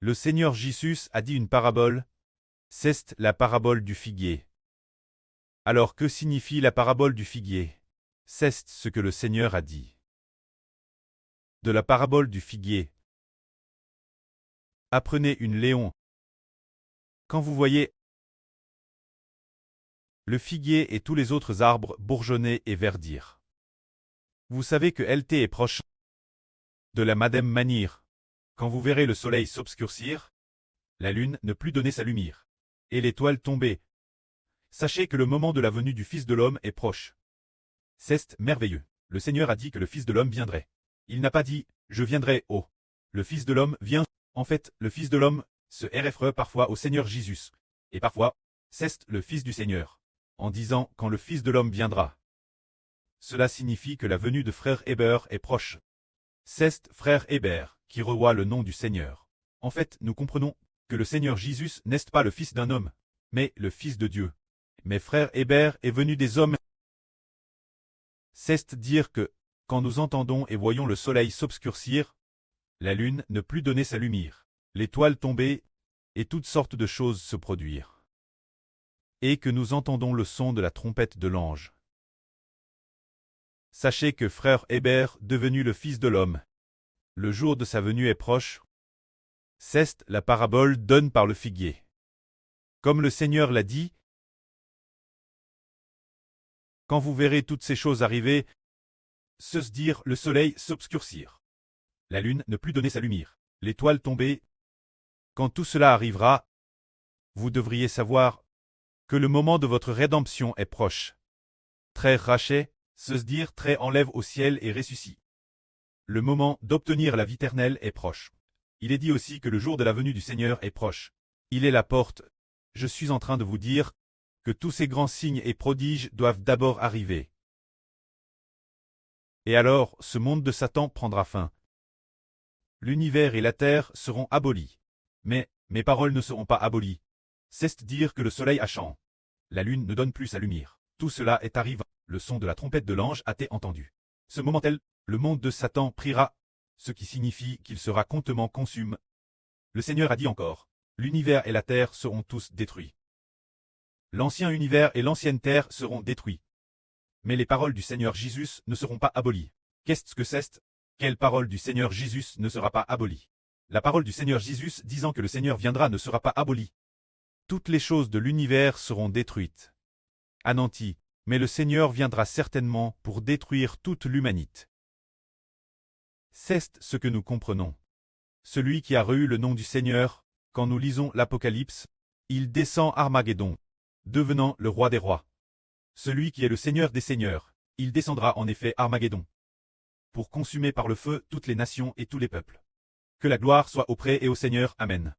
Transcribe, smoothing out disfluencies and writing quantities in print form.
Le Seigneur Jésus a dit une parabole, c'est la parabole du figuier. Alors que signifie la parabole du figuier? C'est ce que le Seigneur a dit. De la parabole du figuier. Apprenez une léon. Quand vous voyez le figuier et tous les autres arbres bourgeonner et verdir, vous savez que LT est proche. De la même manière, quand vous verrez le soleil s'obscurcir, la lune ne plus donner sa lumière, et l'étoile tomber, sachez que le moment de la venue du Fils de l'homme est proche. C'est merveilleux. Le Seigneur a dit que le Fils de l'homme viendrait. Il n'a pas dit « Je viendrai, oh ». Le Fils de l'homme vient. En fait, le Fils de l'homme se réfère parfois au Seigneur Jésus, et parfois, c'est le Fils du Seigneur, en disant « Quand le Fils de l'homme viendra ». Cela signifie que la venue de frère Hébert est proche. C'est frère Hébert qui revoit le nom du Seigneur. En fait, nous comprenons que le Seigneur Jésus n'est pas le fils d'un homme, mais le Fils de Dieu. Mais frère Hébert est venu des hommes. C'est dire que, quand nous entendons et voyons le soleil s'obscurcir, la lune ne plus donner sa lumière, l'étoile tomber, et toutes sortes de choses se produire. Et que nous entendons le son de la trompette de l'ange. Sachez que frère Hébert, devenu le Fils de l'homme, le jour de sa venue est proche. C'est la parabole donne par le figuier. Comme le Seigneur l'a dit, quand vous verrez toutes ces choses arriver, se dire le soleil s'obscurcir, la lune ne plus donner sa lumière, l'étoile tomber, quand tout cela arrivera, vous devriez savoir que le moment de votre rédemption est proche. Très rachet, se dire très enlève au ciel et ressuscite. Le moment d'obtenir la vie éternelle est proche. Il est dit aussi que le jour de la venue du Seigneur est proche. Il est la porte. Je suis en train de vous dire que tous ces grands signes et prodiges doivent d'abord arriver. Et alors, ce monde de Satan prendra fin. L'univers et la terre seront abolis. Mais mes paroles ne seront pas abolies. C'est dire que le soleil a changé. La lune ne donne plus sa lumière. Tout cela est arrivé. Le son de la trompette de l'ange a été entendu. Ce moment tel, le monde de Satan priera, ce qui signifie qu'il sera contement consumé. Le Seigneur a dit encore, l'univers et la terre seront tous détruits. L'ancien univers et l'ancienne terre seront détruits. Mais les paroles du Seigneur Jésus ne seront pas abolies. Qu'est-ce que c'est? Quelle parole du Seigneur Jésus ne sera pas abolie? La parole du Seigneur Jésus disant que le Seigneur viendra ne sera pas abolie. Toutes les choses de l'univers seront détruites, anéanties, mais le Seigneur viendra certainement pour détruire toute l'humanité. C'est ce que nous comprenons. Celui qui a reçu le nom du Seigneur, quand nous lisons l'Apocalypse, il descend Armageddon, devenant le roi des rois. Celui qui est le Seigneur des seigneurs, il descendra en effet Armageddon, pour consumer par le feu toutes les nations et tous les peuples. Que la gloire soit auprès et au Seigneur. Amen.